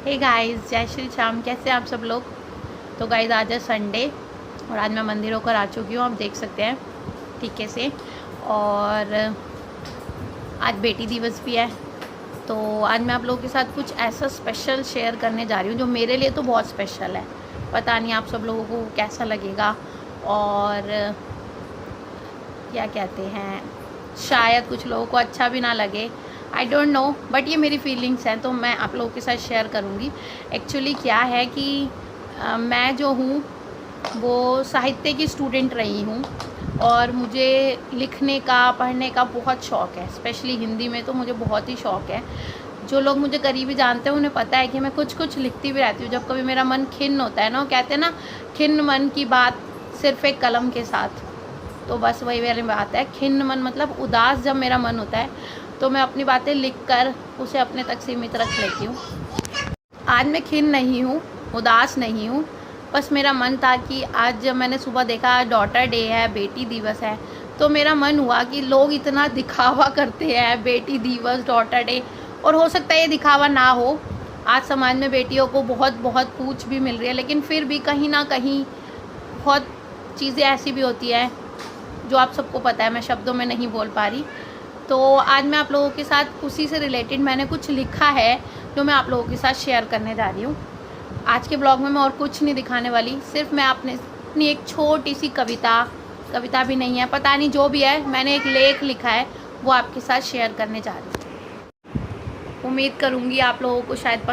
Hey guys, जय श्री श्याम। कैसे आप सब लोग। तो गाइस आज है संडे और आज मैं मंदिर होकर आ चुकी हूँ, आप देख सकते हैं ठीके से। और आज बेटी दिवस भी है, तो आज मैं आप लोगों के साथ कुछ ऐसा स्पेशल शेयर करने जा रही हूँ जो मेरे लिए तो बहुत स्पेशल है। पता नहीं आप सब लोगों को कैसा लगेगा और क्या कहते हैं, शायद कुछ लोगों को अच्छा भी ना लगे, आई डोंट नो, बट ये मेरी फीलिंग्स हैं तो मैं आप लोगों के साथ शेयर करूँगी। एक्चुअली क्या है कि मैं जो हूँ वो साहित्य की स्टूडेंट रही हूँ और मुझे लिखने का पढ़ने का बहुत शौक़ है, स्पेशली हिंदी में तो मुझे बहुत ही शौक़ है। जो लोग मुझे करीबी जानते हैं उन्हें पता है कि मैं कुछ कुछ लिखती भी रहती हूँ। जब कभी मेरा मन खिन्न होता है ना, वो कहते हैं ना, खिन्न मन की बात सिर्फ एक कलम के साथ, तो बस वही वाली बात है। खिन्न मन मतलब उदास जब मेरा मन होता है तो मैं अपनी बातें लिखकर उसे अपने तक सीमित रख लेती हूँ। आज मैं खिन्न नहीं हूँ, उदास नहीं हूँ, बस मेरा मन था कि आज जब मैंने सुबह देखा डॉटर डे है, बेटी दिवस है, तो मेरा मन हुआ कि लोग इतना दिखावा करते हैं, बेटी दिवस, डॉटर डे, और हो सकता है ये दिखावा ना हो। आज समाज में बेटियों को बहुत बहुत पूछ भी मिल रही है, लेकिन फिर भी कहीं ना कहीं बहुत चीज़ें ऐसी भी होती है जो आप सबको पता है, मैं शब्दों में नहीं बोल पा रही। तो आज मैं आप लोगों के साथ उसी से रिलेटेड मैंने कुछ लिखा है जो मैं आप लोगों के साथ शेयर करने जा रही हूँ। आज के ब्लॉग में मैं और कुछ नहीं दिखाने वाली, सिर्फ मैं अपनी एक छोटी सी कविता भी नहीं है, पता नहीं जो भी है, मैंने एक लेख लिखा है वो आपके साथ शेयर करने जा रही हूँ। उम्मीद करूँगी आप लोगों को शायद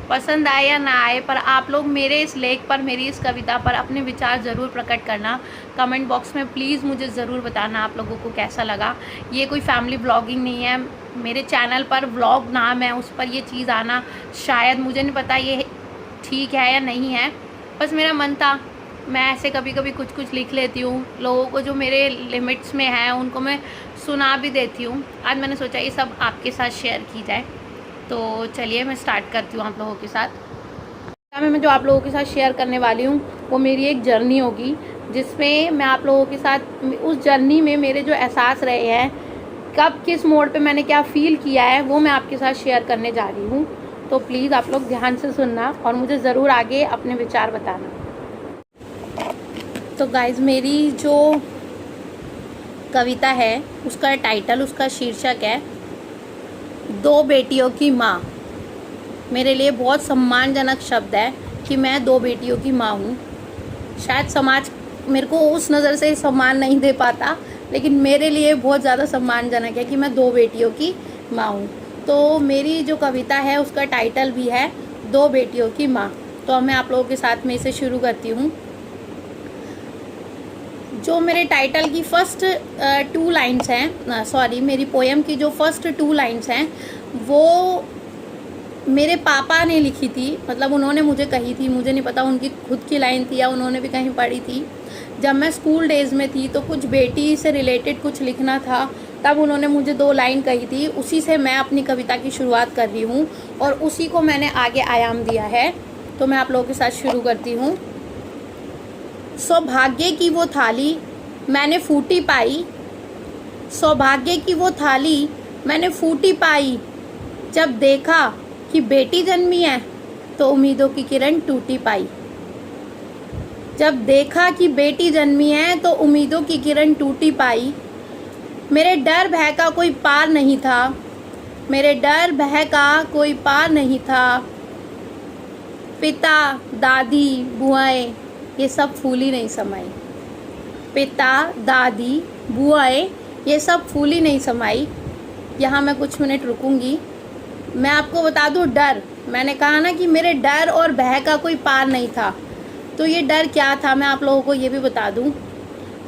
पसंद आए या ना आए, पर आप लोग मेरे इस लेख पर, मेरी इस कविता पर अपने विचार ज़रूर प्रकट करना। कमेंट बॉक्स में प्लीज़ मुझे ज़रूर बताना आप लोगों को कैसा लगा। ये कोई फैमिली ब्लॉगिंग नहीं है, मेरे चैनल पर व्लॉग नाम है, उस पर ये चीज़ आना शायद, मुझे नहीं पता ये ठीक है या नहीं है, बस मेरा मन था। मैं ऐसे कभी कभी कुछ लिख लेती हूँ, लोगों को जो मेरे लिमिट्स में है उनको मैं सुना भी देती हूँ। आज मैंने सोचा ये सब आपके साथ शेयर की जाए, तो चलिए मैं स्टार्ट करती हूँ आप लोगों के साथ। मैं जो आप लोगों के साथ शेयर करने वाली हूँ वो मेरी एक जर्नी होगी, जिसमें मैं आप लोगों के साथ उस जर्नी में मेरे जो एहसास रहे हैं, कब किस मोड़ पे मैंने क्या फ़ील किया है, वो मैं आपके साथ शेयर करने जा रही हूँ। तो प्लीज़ आप लोग ध्यान से सुनना और मुझे ज़रूर आगे अपने विचार बताना। तो गाइज़, मेरी जो कविता है उसका टाइटल, उसका शीर्षक है दो बेटियों की माँ। मेरे लिए बहुत सम्मानजनक शब्द है कि मैं दो बेटियों की माँ हूँ। शायद समाज मेरे को उस नज़र से सम्मान नहीं दे पाता, लेकिन मेरे लिए बहुत ज़्यादा सम्मानजनक है कि मैं दो बेटियों की माँ हूँ। तो मेरी जो कविता है उसका टाइटल भी है दो बेटियों की माँ। तो मैं आप लोगों के साथ में इसे शुरू करती हूँ। जो मेरे टाइटल की फर्स्ट 2 लाइन्स हैं, सॉरी, मेरी पोएम की जो फर्स्ट 2 लाइन्स हैं वो मेरे पापा ने लिखी थी, मतलब उन्होंने मुझे कही थी, मुझे नहीं पता उनकी खुद की लाइन थी या उन्होंने भी कहीं पढ़ी थी। जब मैं स्कूल डेज़ में थी तो कुछ बेटी से रिलेटेड कुछ लिखना था, तब उन्होंने मुझे 2 लाइन कही थी, उसी से मैं अपनी कविता की शुरुआत कर रही हूँ और उसी को मैंने आगे आयाम दिया है। तो मैं आप लोगों के साथ शुरू करती हूँ। सौभाग्य की वो थाली मैंने फूटी पाई, सौभाग्य की वो थाली मैंने फूटी पाई, जब देखा कि बेटी जन्मी है तो उम्मीदों की किरण टूटी पाई। जब देखा कि बेटी जन्मी है तो उम्मीदों की किरण टूटी पाई। मेरे डर भय का कोई पार नहीं था, मेरे डर भय का कोई पार नहीं था। पिता, दादी, बुआएं, ये सब फूली नहीं समाई। पिता, दादी, बुआएं, ये सब फूली नहीं समाई। यहाँ मैं कुछ मिनट रुकूंगी। मैं आपको बता दूँ, डर, मैंने कहा ना कि मेरे डर और भय का कोई पार नहीं था, तो ये डर क्या था मैं आप लोगों को ये भी बता दूँ।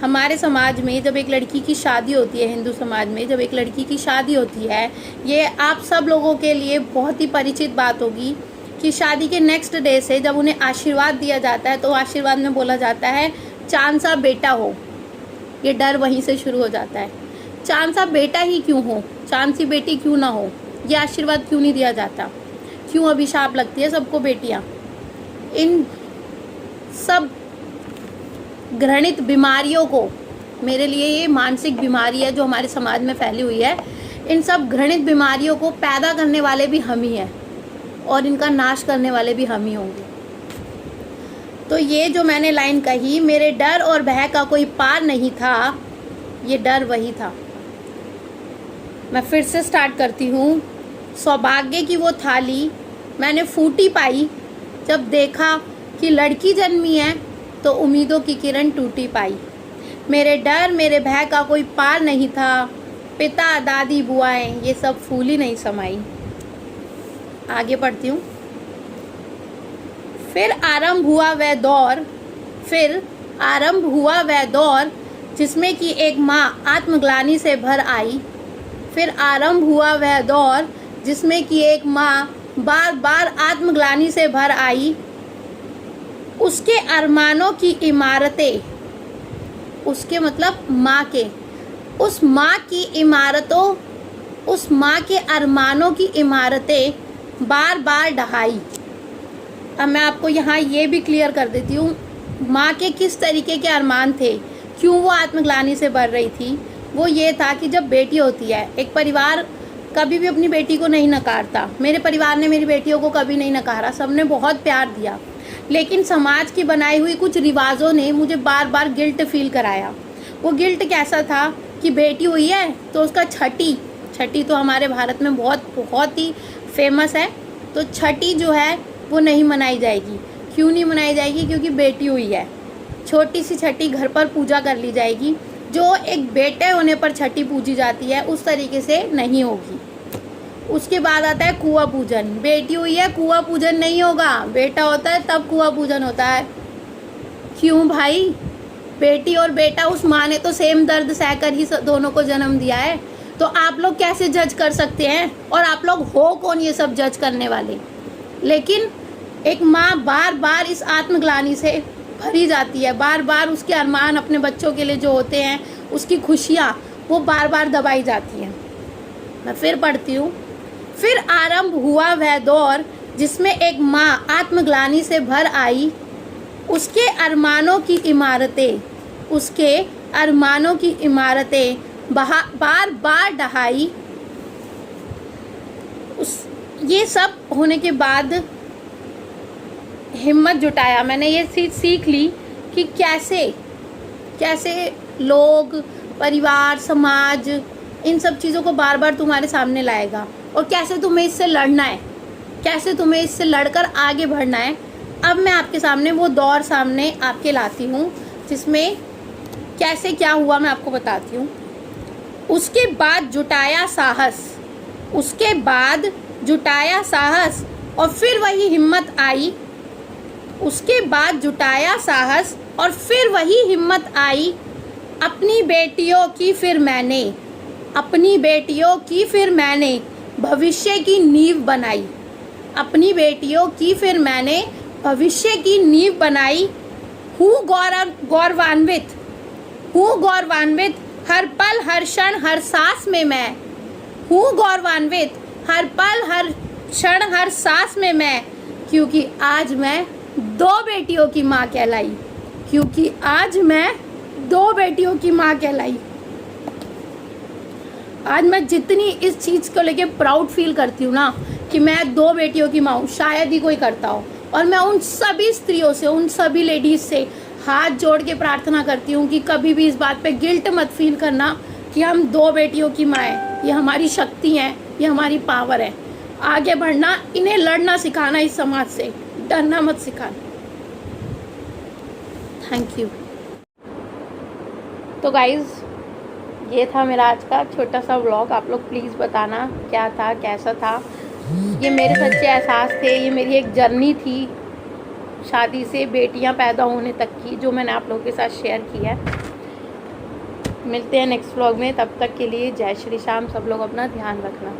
हमारे समाज में जब एक लड़की की शादी होती है, हिंदू समाज में जब एक लड़की की शादी होती है, ये आप सब लोगों के लिए बहुत ही परिचित बात होगी कि शादी के नेक्स्ट डे से जब उन्हें आशीर्वाद दिया जाता है तो आशीर्वाद में बोला जाता है चांद सा बेटा हो। ये डर वहीं से शुरू हो जाता है। चांद सा बेटा ही क्यों हो, चांद सी बेटी क्यों ना हो, ये आशीर्वाद क्यों नहीं दिया जाता, क्यों अभिशाप लगती है सबको बेटियां। इन सब घृणित बीमारियों को, मेरे लिए ये मानसिक बीमारी है जो हमारे समाज में फैली हुई है, इन सब घृणित बीमारियों को पैदा करने वाले भी हम ही हैं। और इनका नाश करने वाले भी हम ही होंगे। तो ये जो मैंने लाइन कही, मेरे डर और भय का कोई पार नहीं था, ये डर वही था। मैं फिर से स्टार्ट करती हूँ। सौभाग्य की वो थाली मैंने फूटी पाई, जब देखा कि लड़की जन्मी है तो उम्मीदों की किरण टूटी पाई। मेरे डर मेरे भय का कोई पार नहीं था, पिता दादी बुआएं ये सब फूल ही नहीं समाई। आगे पढ़ती हूँ। फिर आरंभ हुआ वह दौर जिसमें कि एक माँ आत्मग्लानि से भर आई। फिर आरंभ हुआ वह दौर जिसमें कि एक माँ बार बार आत्मग्लानि से भर आई। उसके अरमानों की इमारतें, उसके मतलब माँ के, उस माँ की इमारतों, उस माँ के अरमानों की इमारतें बार बार ढहाई। अब मैं आपको यहाँ ये भी क्लियर कर देती हूँ, माँ के किस तरीके के अरमान थे, क्यों वो आत्मग्लानि से भर रही थी। वो ये था कि जब बेटी होती है, एक परिवार कभी भी अपनी बेटी को नहीं नकारता। मेरे परिवार ने मेरी बेटियों को कभी नहीं नकारा, सबने बहुत प्यार दिया। लेकिन समाज की बनाई हुई कुछ रिवाजों ने मुझे बार बार गिल्ट फील कराया। वो गिल्ट कैसा था कि बेटी हुई है तो उसका छठी तो हमारे भारत में बहुत ही फेमस है, तो छठी जो है वो नहीं मनाई जाएगी। क्यों नहीं मनाई जाएगी? क्योंकि बेटी हुई है। छोटी सी छठी घर पर पूजा कर ली जाएगी, जो एक बेटे होने पर छठी पूजी जाती है उस तरीके से नहीं होगी। उसके बाद आता है कुआं पूजन। बेटी हुई है, कुआं पूजन नहीं होगा, बेटा होता है तब कुआं पूजन होता है। क्यों भाई? बेटी और बेटा, उस माँ ने तो सेम दर्द सहकर ही दोनों को जन्म दिया है, तो आप लोग कैसे जज कर सकते हैं? और आप लोग हो कौन ये सब जज करने वाले? लेकिन एक माँ बार बार इस आत्मग्लानि से भरी जाती है, बार बार उसके अरमान अपने बच्चों के लिए जो होते हैं, उसकी खुशियाँ वो बार बार दबाई जाती हैं। मैं फिर पढ़ती हूँ। फिर आरंभ हुआ वह दौर जिसमें एक माँ आत्मग्लानि से भर आई। उसके अरमानों की इमारतें बार बार ढहाई। ये सब होने के बाद हिम्मत जुटाया। मैंने ये चीज़ सीख ली कि कैसे लोग, परिवार, समाज इन सब चीज़ों को बार बार तुम्हारे सामने लाएगा, और कैसे तुम्हें इससे लड़ना है, कैसे तुम्हें इससे लड़कर आगे बढ़ना है। अब मैं आपके सामने वो दौर सामने आपके लाती हूँ जिसमें कैसे क्या हुआ मैं आपको बताती हूँ। उसके बाद जुटाया साहस और फिर वही हिम्मत आई। उसके बाद जुटाया साहस और फिर वही हिम्मत आई। अपनी बेटियों की फिर मैंने भविष्य की नींव बनाई। अपनी बेटियों की फिर मैंने भविष्य की नींव बनाई। हूँ गौरवान्वित हर पल हर क्षण हर सांस में मैं। हूँ गौरवान्वित हर पल हर क्षण हर सांस में मैं, क्योंकि आज मैं 2 बेटियों की माँ कहलाई। आज मैं जितनी इस चीज़ को लेके प्राउड फील करती हूँ ना कि मैं 2 बेटियों की माँ हूँ, शायद ही कोई करता हो। और मैं उन सभी स्त्रियों से, उन सभी लेडीज़ से हाथ जोड़ के प्रार्थना करती हूँ कि कभी भी इस बात पे गिल्ट मत फील करना कि हम 2 बेटियों की माँ हैं। ये हमारी शक्ति है, ये हमारी पावर है। आगे बढ़ना, इन्हें लड़ना सिखाना, इस समाज से डरना मत सिखाना। Thank you. तो गाइज़, ये था मेरा आज का छोटा सा व्लॉग। आप लोग प्लीज़ बताना क्या था, कैसा था। ये मेरे सच्चे एहसास थे, ये मेरी एक जर्नी थी शादी से बेटियां पैदा होने तक की, जो मैंने आप लोगों के साथ शेयर की है। मिलते हैं नेक्स्ट व्लॉग में, तब तक के लिए जय श्री श्याम। सब लोग अपना ध्यान रखना।